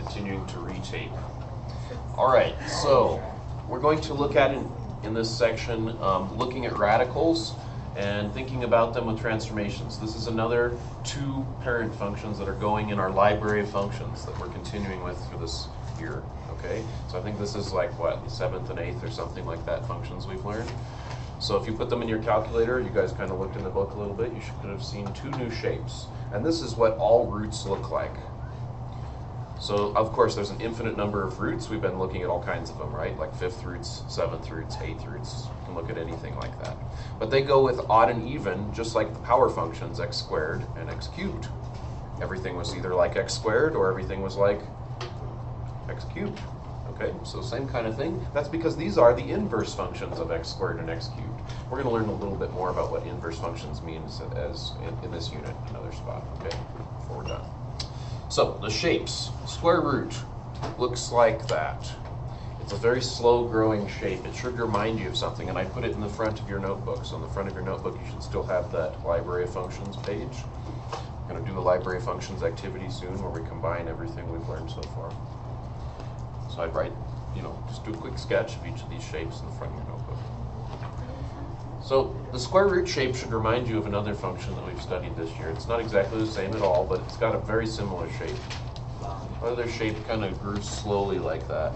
continuing to retape. All right, so we're going to look at in this section, looking at radicals and thinking about them with transformations. This is another two parent functions that are going in our library of functions that we're continuing with for this year, okay? So I think this is like, what, the 7th and 8th or something like that functions we've learned. So if you put them in your calculator, you guys kind of looked in the book a little bit, you should have seen two new shapes. And this is what all roots look like. So of course there's an infinite number of roots. We've been looking at all kinds of them, right? Like 5th roots, 7th roots, 8th roots. You can look at anything like that. But they go with odd and even, just like the power functions, x squared and x cubed. Everything was either like x squared or everything was like x cubed. Okay, so same kind of thing. That's because these are the inverse functions of x squared and x cubed. We're going to learn a little bit more about what inverse functions means as in this unit, another spot, okay, before we're done. So the shapes, square root looks like that. It's a very slow growing shape. It should remind you of something, and I put it in the front of your notebook. So in the front of your notebook, you should still have that library of functions page. I'm going to do a library of functions activity soon where we combine everything we've learned so far. So I'd write, just do a quick sketch of each of these shapes in the front of your notebook. So the square root shape should remind you of another function that we've studied this year. It's not exactly the same at all, but it's got a very similar shape. Other shape kind of grew slowly like that.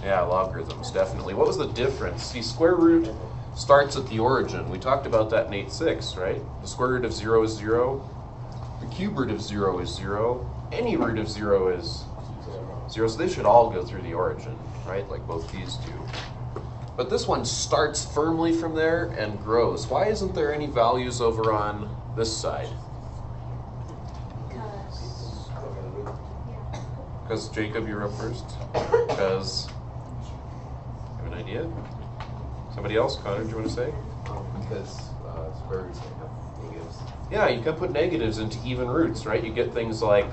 Yeah, logarithms, definitely. What was the difference? See, square root starts at the origin. We talked about that in 8.6, right? The square root of 0 is 0. The cube root of 0 is 0. Any root of 0 is 0. So they should all go through the origin, right? Like both these do. But this one starts firmly from there and grows. Why isn't there any values over on this side? Because Jacob, you're up first. Because, you have an idea? Somebody else? Connor, do you want to say? Because square roots can have negatives. Yeah, you can put negatives into even roots, right? You get things like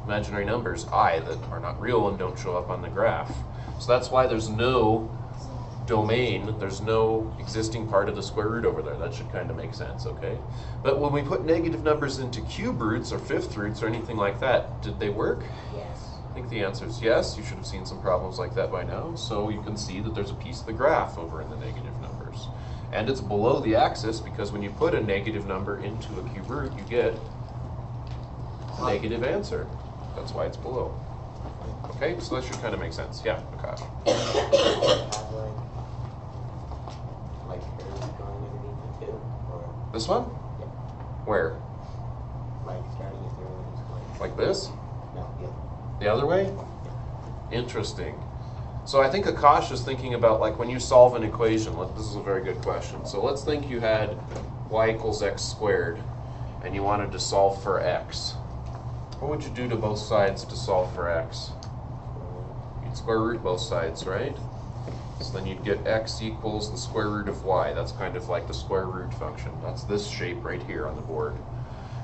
imaginary numbers, I, that are not real and don't show up on the graph. So that's why there's no domain, there's no existing part of the square root over there. That should kind of make sense, okay? But when we put negative numbers into cube roots or fifth roots or anything like that, did they work? Yes. I think the answer is yes. You should have seen some problems like that by now. So you can see that there's a piece of the graph over in the negative numbers. And it's below the axis because when you put a negative number into a cube root, you get a negative answer. That's why it's below. Okay, so that should kind of make sense. Yeah, Akash. Like curves going underneath it too, or This one? yeah, Where? like starting at 0 and just going. Like this? No, yeah. The other way? Interesting. So I think Akash is thinking about like when you solve an equation. This is a very good question. So let's think you had y equals x squared and you wanted to solve for x. What would you do to both sides to solve for x? You'd square root both sides, right? So then you'd get x equals the square root of y. That's kind of like the square root function. That's this shape right here on the board.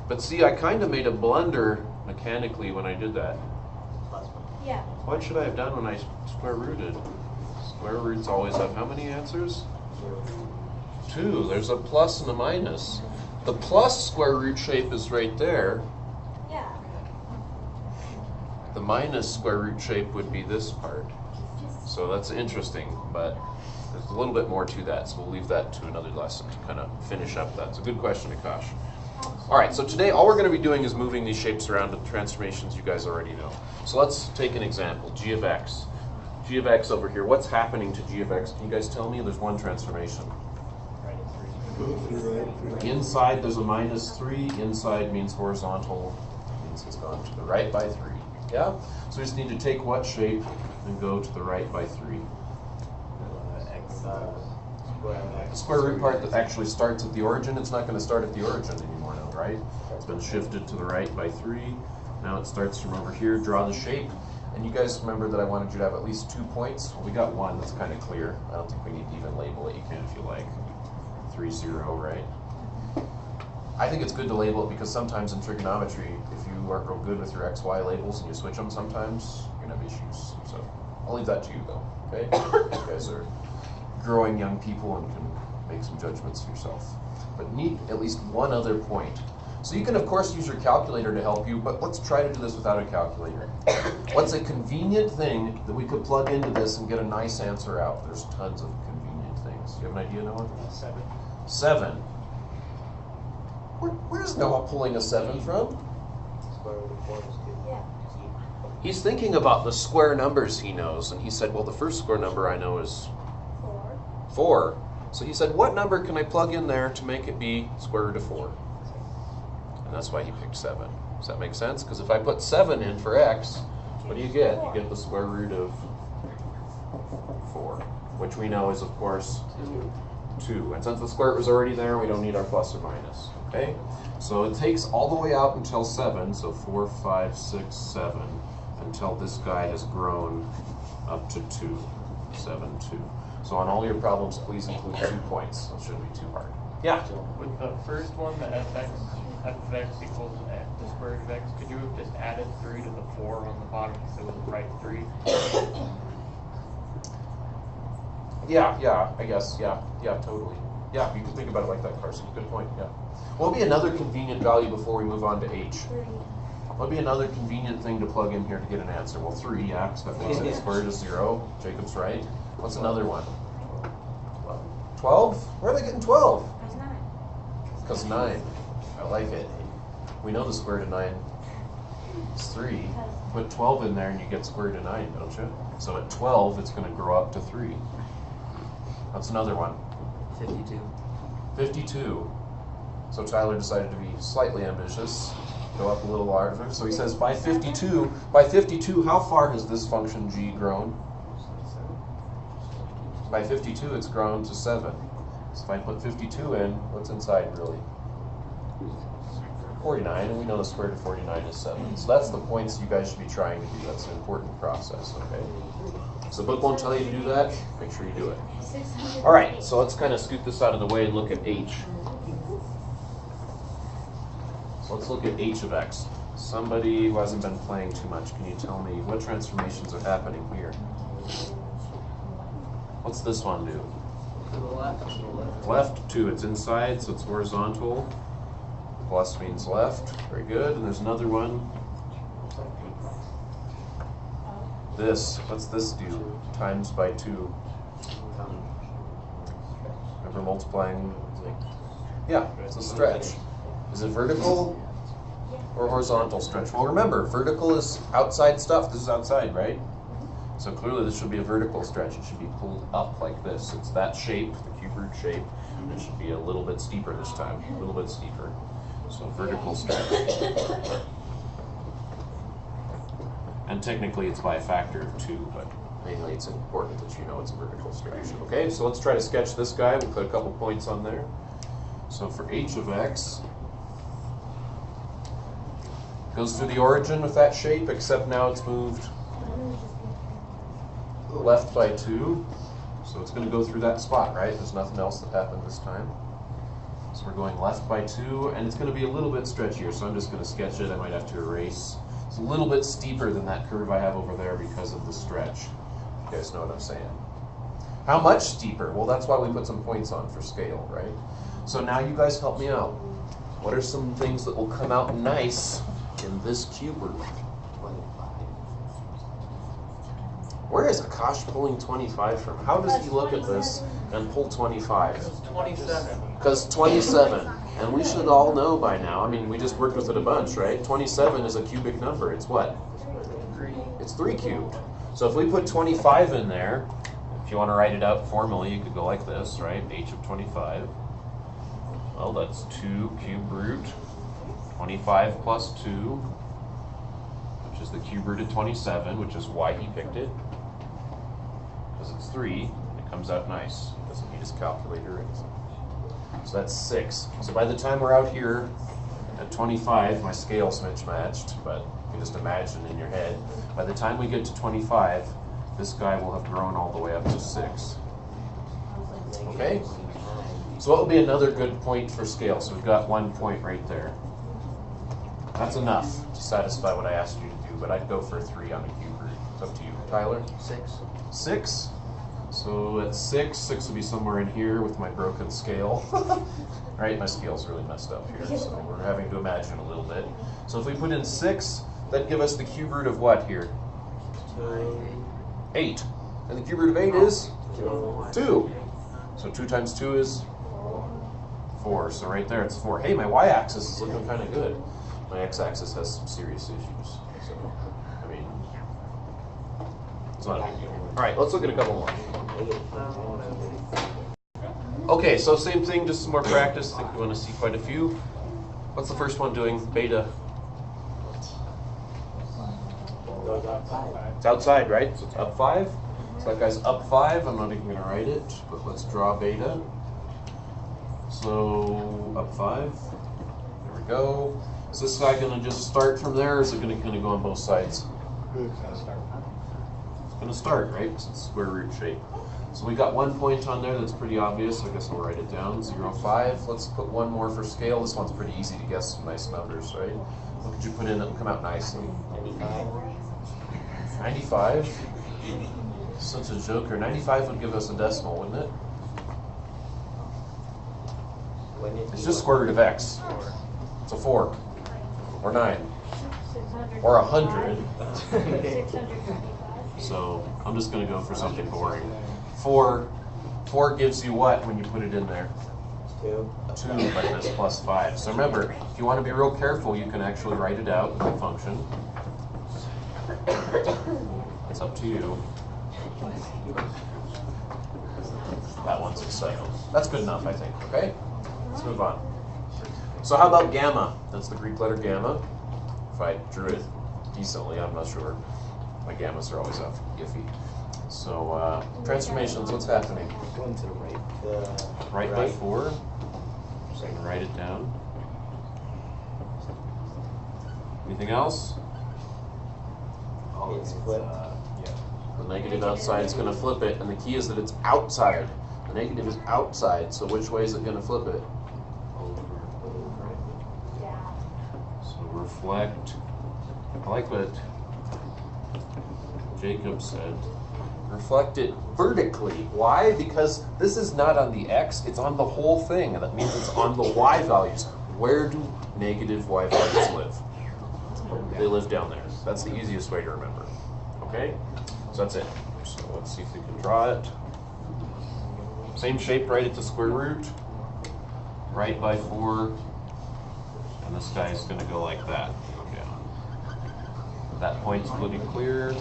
But see, I kind of made a blunder mechanically when I did that. Plus 1. Yeah. What should I have done when I square rooted? Square roots always have how many answers? 2. There's a plus and a minus. The plus square root shape is right there. Yeah. The minus square root shape would be this part. So that's interesting, but there's a little bit more to that, so we'll leave that to another lesson to kind of finish up that. It's a good question, Akash. All right, so today all we're going to be doing is moving these shapes around to transformations you guys already know. So let's take an example, g of x. G of x over here, what's happening to g of x? Can you guys tell me? There's one transformation. Inside there's a -3, inside means horizontal, means it's gone to the right by 3. Yeah? So we just need to take what shape and go to the right by 3. The square root part that actually starts at the origin, it's not going to start at the origin anymore now, right? It's been shifted to the right by 3. Now it starts from over here, draw the shape. And you guys remember that I wanted you to have at least 2 points? Well, we got one that's kind of clear. I don't think we need to even label it. You can if you like. 3, 0, right? I think it's good to label it because sometimes in trigonometry, if you aren't real good with your x, y labels and you switch them sometimes, you're going to have issues. So I'll leave that to you though, okay? You guys are growing young people and can make some judgments yourself. But need at least one other point. So you can, of course, use your calculator to help you, but let's try to do this without a calculator. What's a convenient thing that we could plug into this and get a nice answer out? There's tons of convenient things. Do you have an idea, Noah? 7. 7. Where's Noah pulling a 7 from? Square root of 4 is 2. Yeah. He's thinking about the square numbers he knows, and he said, well, the first square number I know is 4. 4. So he said, what number can I plug in there to make it be square root of 4? And that's why he picked 7. Does that make sense? Because if I put 7 in for x, what do you get? You get the square root of 4, which we know is, of course, 2. And since the square root was already there, we don't need our plus or minus. Okay? So it takes all the way out until 7, so 4, 5, 6, 7, until this guy has grown up to 2. 7, 2. So on all your problems, please include 2 points. That shouldn't be too hard. Yeah? With the first one, the f of x equals the square root of x, could you have just added 3 to the 4 on the bottom because it was right 3? Yeah, I guess, yeah, totally. Yeah, you can think about it like that, Carson. Good point, yeah. What would be another convenient value before we move on to h? 3. What would be another convenient thing to plug in here to get an answer? Well, 3, yeah, because that makes it square root of 0. Jacob's right. What's another one? 12? Where are they getting 12? That's 9. Because 9. I like it. We know the square root of 9 is 3. Put 12 in there and you get square root of 9, don't you? So at 12, it's going to grow up to 3. That's another one. 52. 52. So Tyler decided to be slightly ambitious, go up a little larger. So he says by 52, how far has this function g grown? By 52, it's grown to 7. So if I put 52 in, what's inside really? 49, and we know the square root of 49 is 7. So that's the points you guys should be trying to do. That's an important process, okay? So the book won't tell you to do that. Make sure you do it. 600. All right, so let's kind of scoot this out of the way and look at h. So let's look at h of x. Somebody who hasn't been playing too much, can you tell me what transformations are happening here? What's this one do? To the left. To the left. Left, 2, it's inside, so it's horizontal. Plus means left, very good. And there's another one. This, what's this do? Times by 2. Remember multiplying? Yeah, it's a stretch. Is it vertical or horizontal stretch? Well, remember, vertical is outside stuff. This is outside, right? So clearly this should be a vertical stretch. It should be pulled up like this. It's that shape, the cube root shape. It should be a little bit steeper this time, a little bit steeper. So vertical stretch. And technically it's by a factor of 2, but mainly it's important that you know it's a vertical stretch. Okay, so let's try to sketch this guy. We'll put a couple points on there. So for h of x, goes through the origin with that shape, except now it's moved left by 2. So it's going to go through that spot, right? There's nothing else that happened this time. So we're going left by 2, and it's going to be a little bit stretchier, so I'm just going to sketch it. I might have to erase. It's a little bit steeper than that curve I have over there because of the stretch. You guys know what I'm saying. How much steeper? Well, that's why we put some points on for scale, right? So now you guys help me out. What are some things that will come out nice in this cube root? 25. Where is Akash pulling 25 from? How does he look at this and pull 25? 27. Because 27, and we should all know by now, I mean, we just worked with it a bunch, right? 27 is a cubic number. It's what? 3. It's 3 cubed. So if we put 25 in there, if you want to write it out formally, you could go like this, right? h of 25. Well, that's 2 cube root 25 plus 2, which is the cube root of 27, which is why he picked it. Because it's 3, it comes out nice. Doesn't need his calculator or anything. So that's 6. So by the time we're out here at 25, my scale's mismatched, but you can just imagine in your head. By the time we get to 25, this guy will have grown all the way up to 6. Okay? So what would be another good point for scale? So we've got 1 point right there. That's enough to satisfy what I asked you to do, but I'd go for 3 on the cube root. It's up to you. Tyler? 6. 6? So at 6 will be somewhere in here with my broken scale. Right, my scale's really messed up here, so we're having to imagine a little bit. So if we put in 6, that'd give us the cube root of what here? 8. And the cube root of 8 is? 2. So 2 times 2 is? 4. So right there it's 4. Hey, my y-axis is looking kind of good. My x-axis has some serious issues. So, I mean, it's not a big deal. All right, let's look at a couple more. Okay, so same thing, just some more practice. I think we want to see quite a few. What's the first one doing? Beta. Goes outside. It's outside, right? So it's up 5. So that guy's up 5. I'm not even going to write it, but let's draw beta. So up 5. There we go. Is this guy going to just start from there, or is it going to go on both sides? It's gonna start. It's going to start, right? Because it's square root shape. So we got 1 point on there that's pretty obvious. I guess I'll write it down. 0, 5. Let's put one more for scale. This one's pretty easy to guess some nice numbers, right? What could you put in that will come out nicely? 95. Such a joker. 95 would give us a decimal, wouldn't it? It's just square root of x. It's a 4. Or 9. Or 100. 625. So I'm just going to go for something boring. 4 gives you what when you put it in there? 2. 2, but that's plus 5. So remember, if you want to be real careful, you can actually write it out with a function. It's up to you. That one's a 7. That's good enough, I think. Okay? Let's move on. So how about gamma? That's the Greek letter gamma. If I drew it decently, I'm not sure. My gammas are always iffy. So transformations, what's happening? Going to the right. Right by 4. So I can write it down. Anything else? It's flipped. Yeah. The negative outside is going to flip it, and the key is that it's outside. The negative is outside, so which way is it going to flip it? So reflect. I like what Jacob said. Reflect it vertically. Why? Because this is not on the x, it's on the whole thing, and that means it's on the y values. Where do negative y values live? They live down there. That's the easiest way to remember. Okay? So that's it. So let's see if we can draw it. Same shape right at the square root. Right by 4. And this guy is going to go like that. Okay. That point's pretty clear.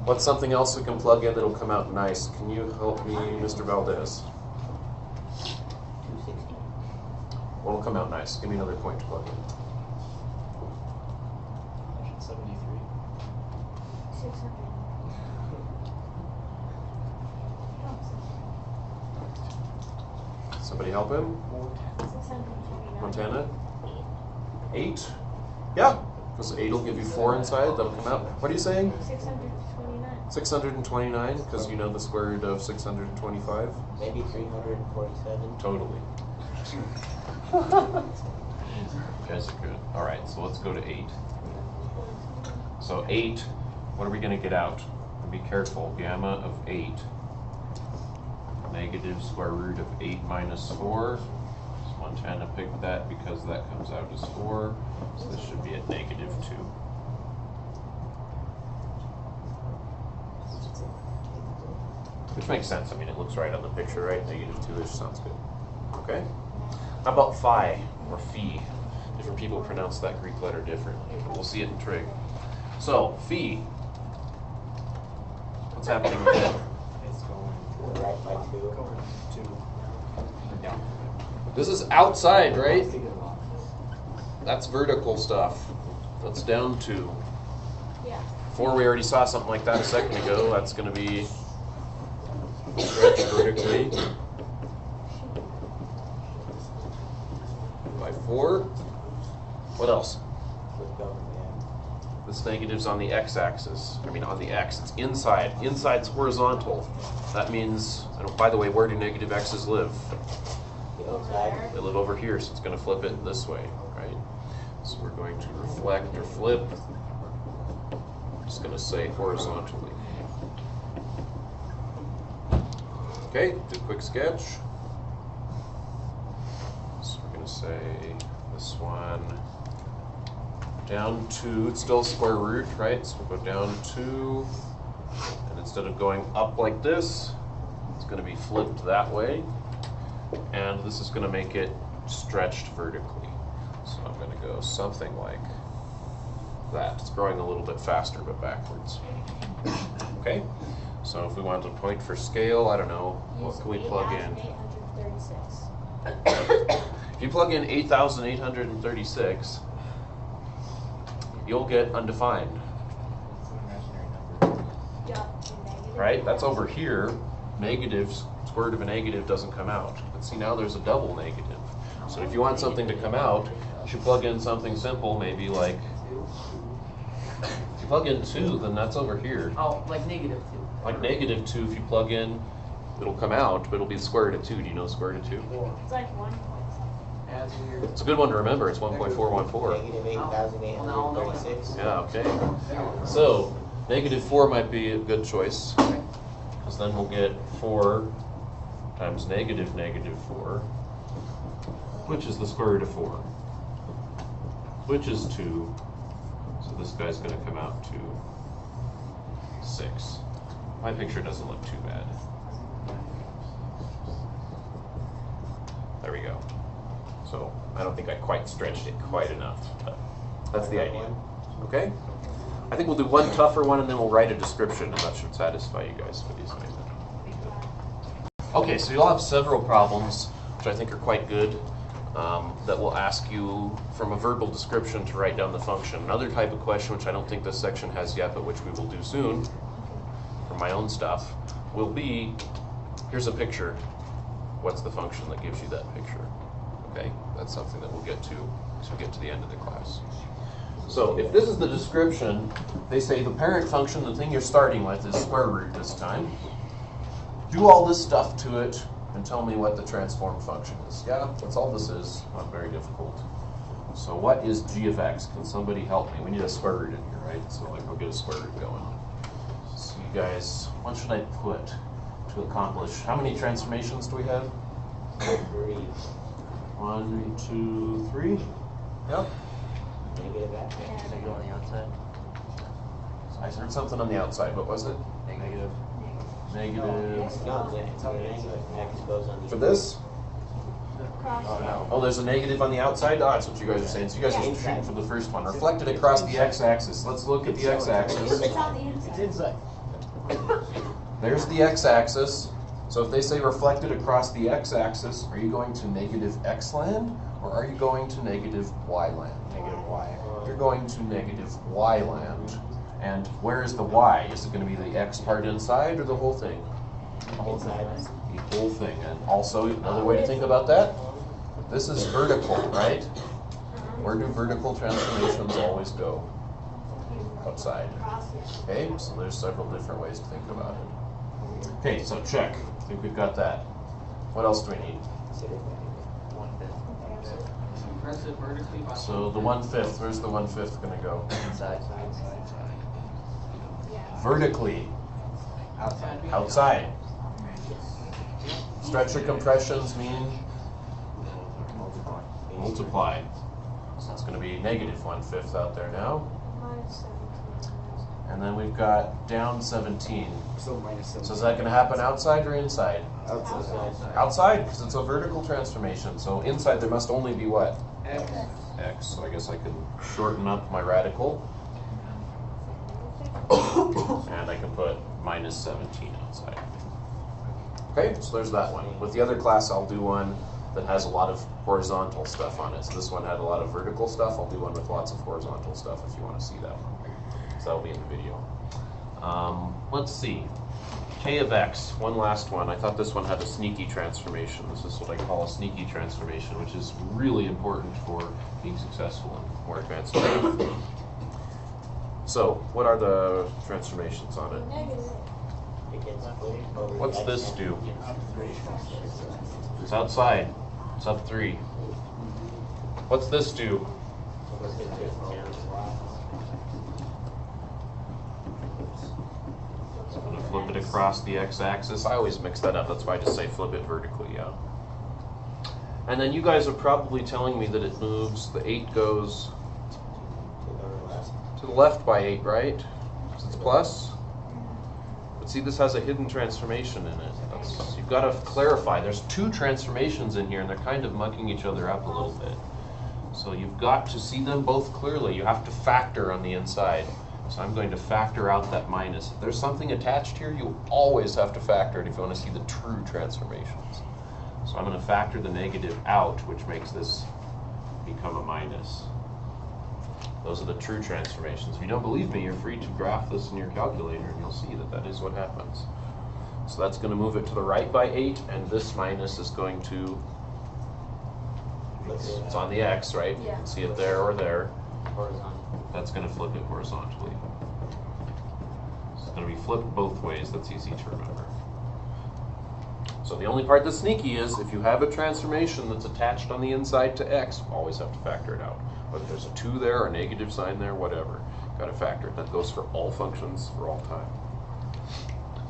What's something else we can plug in that'll come out nice? Can you help me, Mr. Valdez? 260. What'll come out nice? Give me another point to plug in. 73. 600. Somebody help him? 629. Montana? 8? Yeah, because 8 will give you 4 inside. That'll come out. What are you saying? 629. 629, because you know the square root of 625? Maybe 347. Totally. You guys are good. All right, so let's go to 8. So 8, what are we going to get out? Be careful. Gamma of 8. Negative square root of 8 minus 4. So Montana picked that because that comes out as 4. So this should be at negative 2. Which makes sense. I mean, it looks right on the picture, right? Negative 2-ish sounds good. Okay? How about phi or phi? Different people pronounce that Greek letter differently. We'll see it in trig. So, phi. What's happening with it? It's going Right by 2. to down. This is outside, right? That's vertical stuff. That's down 2. Yeah. 4, we already saw something like that a second ago. That's going to be stretched vertically by 4. What else? Flipped over again. This negative's on the x-axis. I mean, on the x. It's inside. Inside's horizontal. That means, and by the way, where do negative x's live? The outside. They live over here, so it's going to flip it this way, right? So we're going to reflect or flip. I'm just going to say horizontally. Okay, do a quick sketch. So we're going to say this one down 2, it's still square root, right? So we'll go down 2, and instead of going up like this, it's going to be flipped that way. And this is going to make it stretched vertically. So I'm going to go something like that. It's growing a little bit faster, but backwards. Okay? So if we wanted to point for scale, I don't know, what can we plug in? 8,836. If you plug in 8,836, you'll get undefined. It's an imaginary number. Yeah, the negative. Right? That's over here. Negatives, square root of a negative doesn't come out. But see, now there's a double negative. So if you want something to come out, you should plug in something simple, maybe like, if you plug in 2, then that's over here. Oh, like -2. Like -2, if you plug in, it'll come out, but it'll be the square root of 2. Do you know the square root of 2? It's like 1 point something. That's weird. It's a good one to remember. It's 1.414. Negative 8,836. Yeah, okay. So, -4 might be a good choice, because then we'll get 4 times -4, which is the square root of 4, which is 2. So this guy's going to come out to 6. My picture doesn't look too bad. There we go. So I don't think I quite stretched it quite enough, but that's the idea. Okay? I think we'll do one tougher one and then we'll write a description, and that should satisfy you guys for the assignment. Okay, so you'll have several problems, which I think are quite good, that will ask you from a verbal description to write down the function. Another type of question, which I don't think this section has yet, but which we will do soon for my own stuff, will be, here's a picture. What's the function that gives you that picture? Okay, that's something that we'll get to as we get to the end of the class. So if this is the description, they say the parent function, the thing you're starting with, is square root this time. Do all this stuff to it and tell me what the transform function is. Yeah, that's all this is. Not very difficult. So what is g of x? Can somebody help me? We need a square root in here, right? So like, we'll get a square root going. So you guys, what should I put to accomplish? How many transformations do we have? 3. 1, 2, 3. Yep. Negative x. Negative on the outside. I heard something on the outside. What was it? Negative. Negative. No, the negative x goes on the For this? Cross. Oh, no. Oh, there's a negative on the outside? Oh, that's what you guys are saying. So you guys are shooting for the first one. Reflected across the x-axis. Let's look at the x-axis. It's on the inside. It's inside. There's the x-axis. So if they say reflected across the x-axis, are you going to negative x land, or are you going to negative y land? Negative y. You're going to negative y land. And where is the y? Is it going to be the x part inside, or the whole thing? inside. The whole thing. And also, another way to think about that, this is vertical, right? Where do vertical transformations always go? Outside. Cross, yeah. Okay, so there's several different ways to think about it. Okay, so check. I think we've got that. What else do we need? Consider that. 1/5. Press it vertically. So the 1/5, where's the 1/5 going to go? Inside. Yeah. Vertically, Outside. outside. Stretch or compressions mean multiply. So it's going to be negative 1/5 out there now. Minus 17. And then we've got down 17. So minus 7. So is that going to happen outside or inside? Outside. Outside, because it's a vertical transformation. So inside there must only be what? X. X. So I guess I can shorten up my radical. And I can put minus 17 outside. Okay, so there's that one. With the other class, I'll do one that has a lot of horizontal stuff on it. So this one had a lot of vertical stuff. I'll do one with lots of horizontal stuff if you want to see that one. So that'll be in the video. Let's see. K of x, one last one. I thought this one had a sneaky transformation. This is what I call a sneaky transformation, which is really important for being successful in more advanced math. So, what are the transformations on it? Negative. It gets flipped over What's the this x do? axis. It's outside. It's up 3. What's this do? What's it just down? I'm going to flip it across the x-axis. I always mix that up, that's why I just say flip it vertically, yeah. And then you guys are probably telling me that it moves, the 8 goes to the left by 8, right? Because it's plus. But see, this has a hidden transformation in it. You've got to clarify. There's 2 transformations in here, and they're kind of mucking each other up a little bit. So you've got to see them both clearly. You have to factor on the inside. So I'm going to factor out that minus. If there's something attached here, you always have to factor it if you want to see the true transformations. So I'm going to factor the negative out, which makes this become a minus. Those are the true transformations. If you don't believe me, you're free to graph this in your calculator, and you'll see that that is what happens. So that's going to move it to the right by 8, and this minus is going to, it's on the x, right? You can see it there or there. Horizontal. That's going to flip it horizontally. It's going to be flipped both ways. That's easy to remember. So the only part that's sneaky is if you have a transformation that's attached on the inside to x, you always have to factor it out. Whether there's a 2 there or a negative sign there, whatever, got to factor it. That goes for all functions for all time.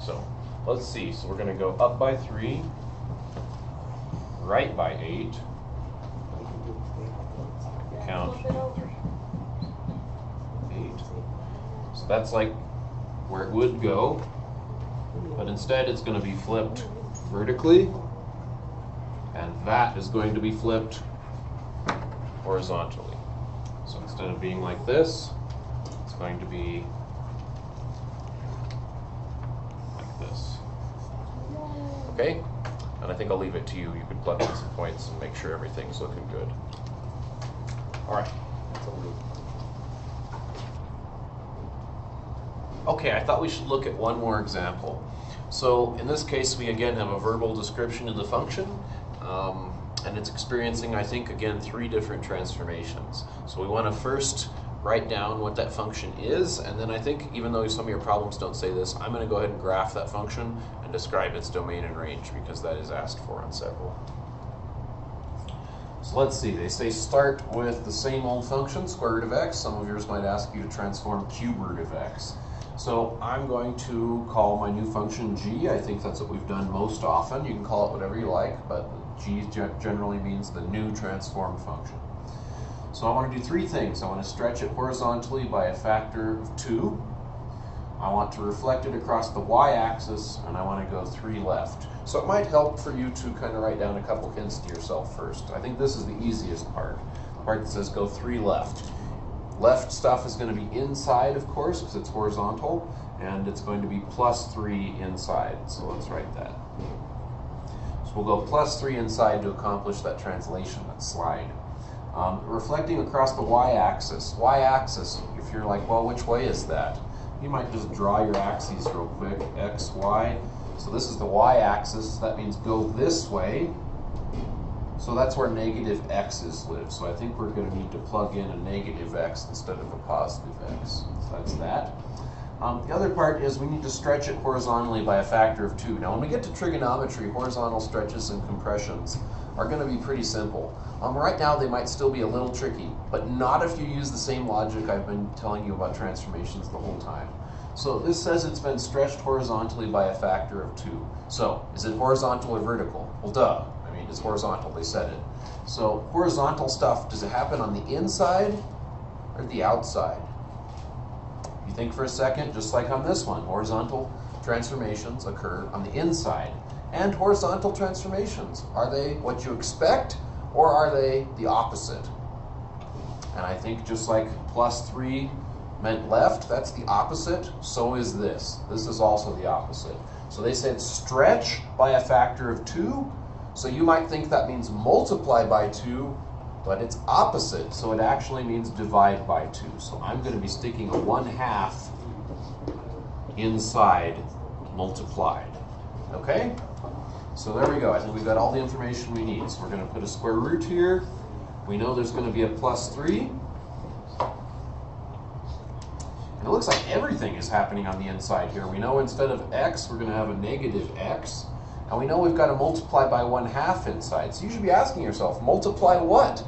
So let's see. So we're going to go up by 3, right by 8. Count. 8. So that's like where it would go, but instead it's going to be flipped vertically, and that is going to be flipped horizontally. So instead of being like this, it's going to be like this. Okay? And I think I'll leave it to you. You could plug in some points and make sure everything's looking good. All right. Okay, I thought we should look at one more example. So in this case, we again have a verbal description of the function, and it's experiencing, I think, again, 3 different transformations. So we want to first write down what that function is, and then I think, even though some of your problems don't say this, I'm going to go ahead and graph that function and describe its domain and range, because that is asked for on several. So let's see, they say start with the same old function, square root of x. Some of yours might ask you to transform cube root of x. So I'm going to call my new function g. I think that's what we've done most often. You can call it whatever you like, but g generally means the new transformed function. So I want to do 3 things. I want to stretch it horizontally by a factor of 2. I want to reflect it across the y-axis, and I want to go 3 left. So it might help for you to kind of write down a couple hints to yourself first. I think this is the easiest part, the part that says go 3 left. Left stuff is going to be inside, of course, because it's horizontal, and it's going to be plus 3 inside. So let's write that. So we'll go plus 3 inside to accomplish that translation, that slide. Reflecting across the y-axis. Y-axis, if you're like, well, which way is that? You might just draw your axes real quick, x, y. So this is the y-axis, that means go this way. So that's where negative x's live. So I think we're going to need to plug in a negative x instead of a positive x. So that's that. The other part is we need to stretch it horizontally by a factor of 2. Now when we get to trigonometry, horizontal stretches and compressions are going to be pretty simple. Right now they might still be a little tricky, but not if you use the same logic I've been telling you about transformations the whole time. So this says it's been stretched horizontally by a factor of 2. So is it horizontal or vertical? Well, duh. I mean, it's horizontal, they said it. So horizontal stuff, does it happen on the inside or the outside? You think for a second, just like on this one, horizontal transformations occur on the inside. And horizontal transformations, are they what you expect or are they the opposite? And I think just like plus 3 meant left, that's the opposite, so is this. This is also the opposite. So they said stretch by a factor of 2, so you might think that means multiply by 2, but it's opposite, so it actually means divide by 2. So I'm going to be sticking a 1/2 inside multiplied. Okay? So there we go. I think we've got all the information we need. So we're going to put a square root here. We know there's going to be a plus 3. And it looks like everything is happening on the inside here. We know instead of x, we're going to have a negative x. And we know we've got to multiply by 1/2 inside. So you should be asking yourself, multiply what?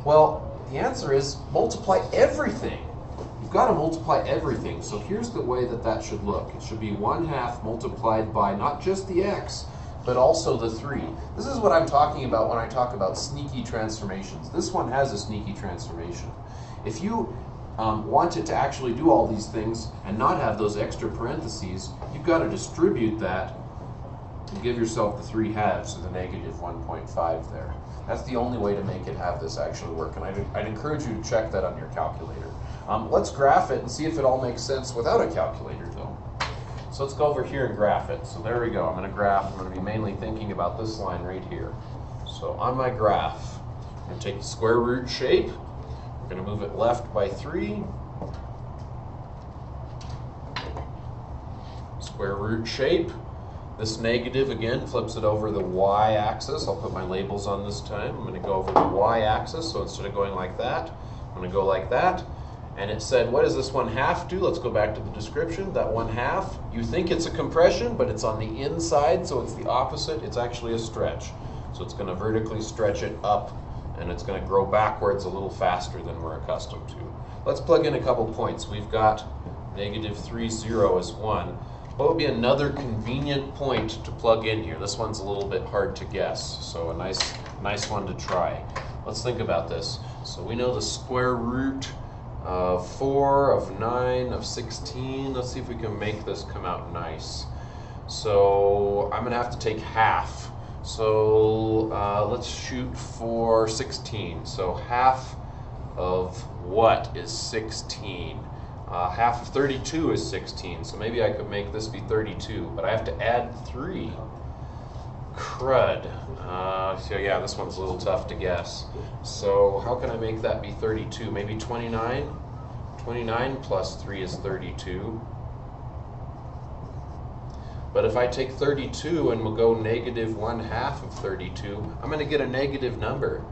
Well, the answer is multiply everything. You've got to multiply everything. So here's the way that that should look. It should be 1/2 multiplied by not just the x, but also the 3. This is what I'm talking about when I talk about sneaky transformations. This one has a sneaky transformation. If you want it to actually do all these things and not have those extra parentheses, you've got to distribute that and give yourself the 3/2 of the negative 1.5 there. That's the only way to make it have this actually work, and I'd encourage you to check that on your calculator. Let's graph it and see if it all makes sense without a calculator though. So let's go over here and graph it. So there we go. I'm going to graph. I'm going to be mainly thinking about this line right here. So on my graph, I'm going to take the square root shape. We're going to move it left by 3. Square root shape. This negative, again, flips it over the y-axis. I'll put my labels on this time. I'm going to go over the y-axis, so instead of going like that, I'm going to go like that. And it said, what does this 1/2 do? Let's go back to the description. That 1/2, you think it's a compression, but it's on the inside, so it's the opposite. It's actually a stretch. So it's going to vertically stretch it up, and it's going to grow backwards a little faster than we're accustomed to. Let's plug in a couple points. We've got negative 3, 0 is 1. What would be another convenient point to plug in here? This one's a little bit hard to guess, so a nice one to try. Let's think about this. So we know the square root of 4, of 9, of 16. Let's see if we can make this come out nice. So I'm going to have to take half. So let's shoot for 16. So half of what is 16? Half of 32 is 16, so maybe I could make this be 32, but I have to add 3. Crud. So yeah, this one's a little tough to guess. So how can I make that be 32? Maybe 29? 29 plus 3 is 32. But if I take 32 and we'll go negative 1/2 of 32, I'm going to get a negative number.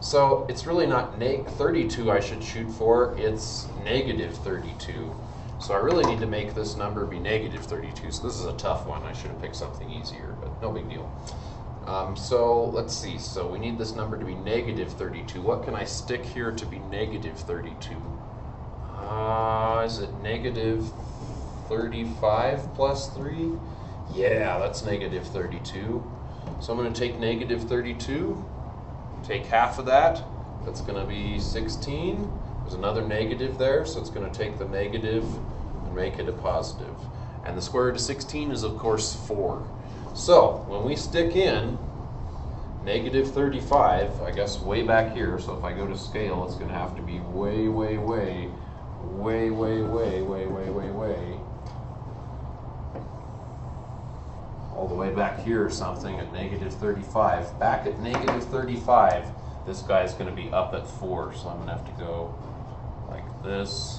So it's really not 32 I should shoot for, it's negative 32. So I really need to make this number be negative 32. So this is a tough one. I should have picked something easier, but no big deal. So let's see. So we need this number to be negative 32. What can I stick here to be negative 32? Is it negative 35 plus 3? Yeah, that's negative 32. So I'm going to take negative 32. Take half of that, that's going to be 16. There's another negative there, so it's going to take the negative and make it a positive. And the square root of 16 is, of course, 4. So when we stick in negative 35, I guess way back here, so if I go to scale, it's going to have to be way all the way back here or something at negative 35. Back at negative 35, this guy's going to be up at 4, so I'm going to have to go like this.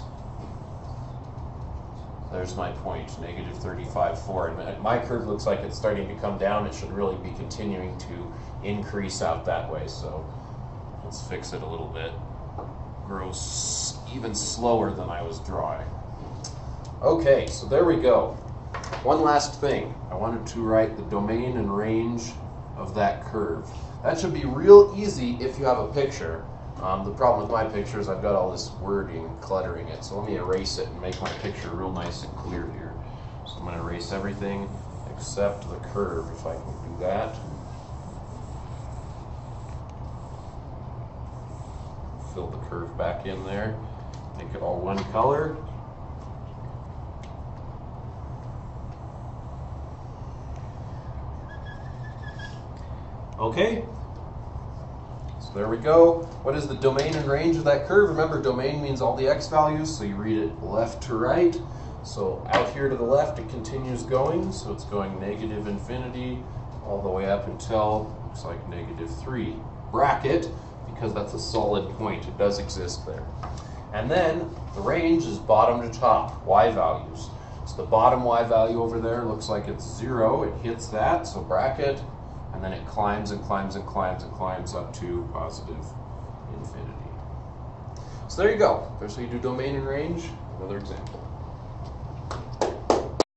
There's my point, negative 35, 4. And my curve looks like it's starting to come down. It should really be continuing to increase out that way, so let's fix it a little bit. Grows even slower than I was drawing. Okay, so there we go. One last thing, I wanted to write the domain and range of that curve. That should be real easy if you have a picture. The problem with my picture is I've got all this wording cluttering it, so let me erase it and make my picture real nice and clear here. So I'm going to erase everything except the curve, if I can do that. Fill the curve back in there, make it all one color. Okay, so there we go. What is the domain and range of that curve? Remember, domain means all the x values, so you read it left to right. So out here to the left, it continues going, so it's going negative infinity all the way up until, looks like negative 3. Bracket, because that's a solid point. It does exist there. And then the range is bottom to top, y values. So the bottom y value over there looks like it's 0. It hits that, so bracket. And then it climbs and climbs and climbs and climbs up to positive infinity. So there you go. There's how you do domain and range. Another example.